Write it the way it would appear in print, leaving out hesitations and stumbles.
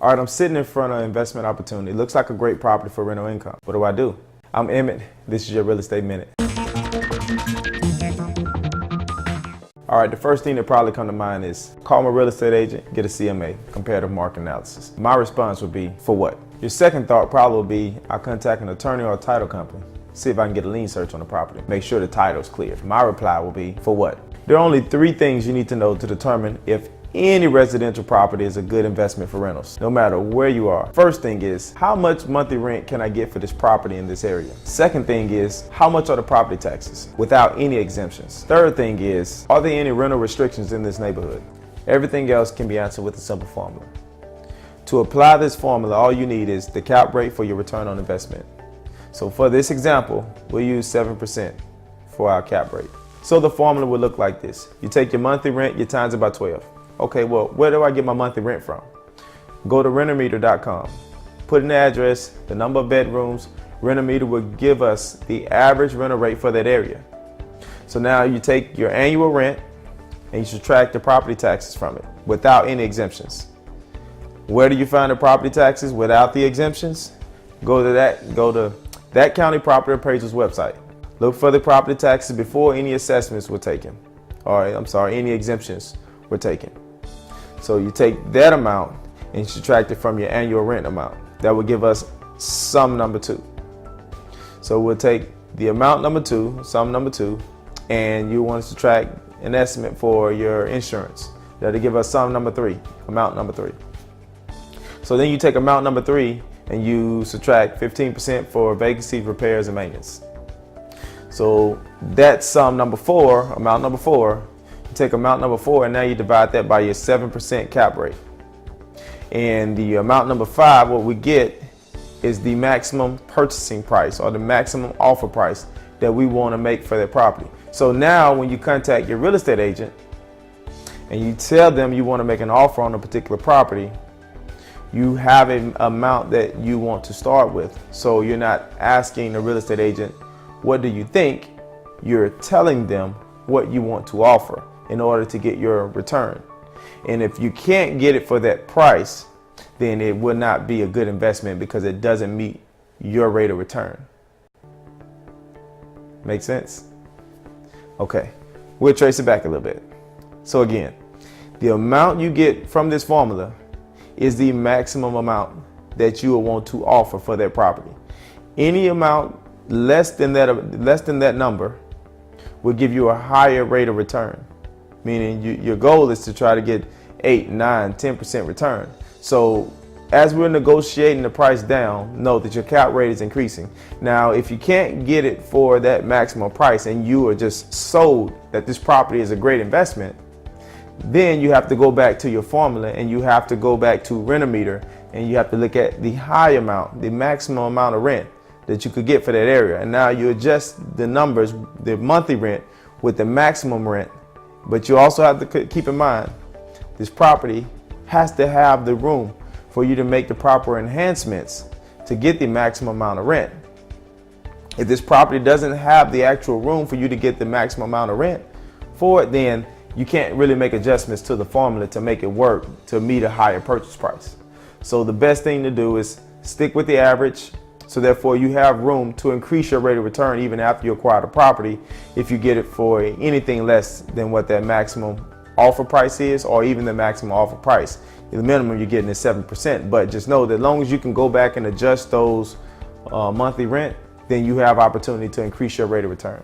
All right, I'm sitting in front of an investment opportunity. It looks like a great property for rental income. What do? I'm Emmett. This is your Real Estate Minute. All right, the first thing that probably come to mind is call my real estate agent, get a CMA, comparative market analysis. My response would be, for what? Your second thought probably would be, I'll contact an attorney or a title company, see if I can get a lien search on the property, make sure the title's clear. My reply will be, for what? There are only 3 things you need to know to determine if any residential property is a good investment for rentals, no matter where you are. First thing is, how much monthly rent can I get for this property in this area? Second thing is, how much are the property taxes without any exemptions? Third thing is, are there any rental restrictions in this neighborhood? Everything else can be answered with a simple formula. To apply this formula, all you need is the cap rate for your return on investment. So for this example, we'll use 7% for our cap rate. So the formula would look like this. You take your monthly rent, you times it by 12. Okay, well, where do I get my monthly rent from? Go to rentermeter.com. Put in the address, the number of bedrooms. Renter-meter will give us the average rental rate for that area. So now you take your annual rent and you subtract the property taxes from it without any exemptions. Where do you find the property taxes without the exemptions? Go to that county property appraiser's website. Look for the property taxes before any assessments were taken. Any exemptions were taken. So you take that amount and you subtract it from your annual rent amount. That will give us sum number 2. So we'll take the amount number 2, sum number 2, and you want to subtract an estimate for your insurance. That'll give us sum number 3, amount number 3. So then you take amount number 3 and you subtract 15% for vacancies, repairs, and maintenance. So that's sum number 4, amount number 4. Take amount number 4 and now you divide that by your 7% cap rate. And the amount number 5, what we get is the maximum purchasing price or the maximum offer price that we want to make for that property. So now when you contact your real estate agent and you tell them you want to make an offer on a particular property, you have an amount that you want to start with. So you're not asking the real estate agent, what do you think? You're telling them what you want to offer in order to get your return. And if you can't get it for that price, then it will not be a good investment because it doesn't meet your rate of return. Make sense? Okay, we'll trace it back a little bit. So again, the amount you get from this formula is the maximum amount that you will want to offer for that property. Any amount less than that number will give you a higher rate of return. Meaning your goal is to try to get 8, 9, 10% return. So as we're negotiating the price down, know that your cap rate is increasing. Now, if you can't get it for that maximum price and you are just sold that this property is a great investment, then you have to go back to your formula and you have to go back to Renter-meter and you have to look at the high amount, the maximum amount of rent that you could get for that area. And now you adjust the numbers, the monthly rent with the maximum rent. But you also have to keep in mind, this property has to have the room for you to make the proper enhancements to get the maximum amount of rent. If this property doesn't have the actual room for you to get the maximum amount of rent for it, then you can't really make adjustments to the formula to make it work to meet a higher purchase price. So the best thing to do is stick with the average. So therefore you have room to increase your rate of return even after you acquire the property if you get it for anything less than what that maximum offer price is, or even the maximum offer price. The minimum you're getting is 7%, but just know that as long as you can go back and adjust those monthly rent, then you have opportunity to increase your rate of return.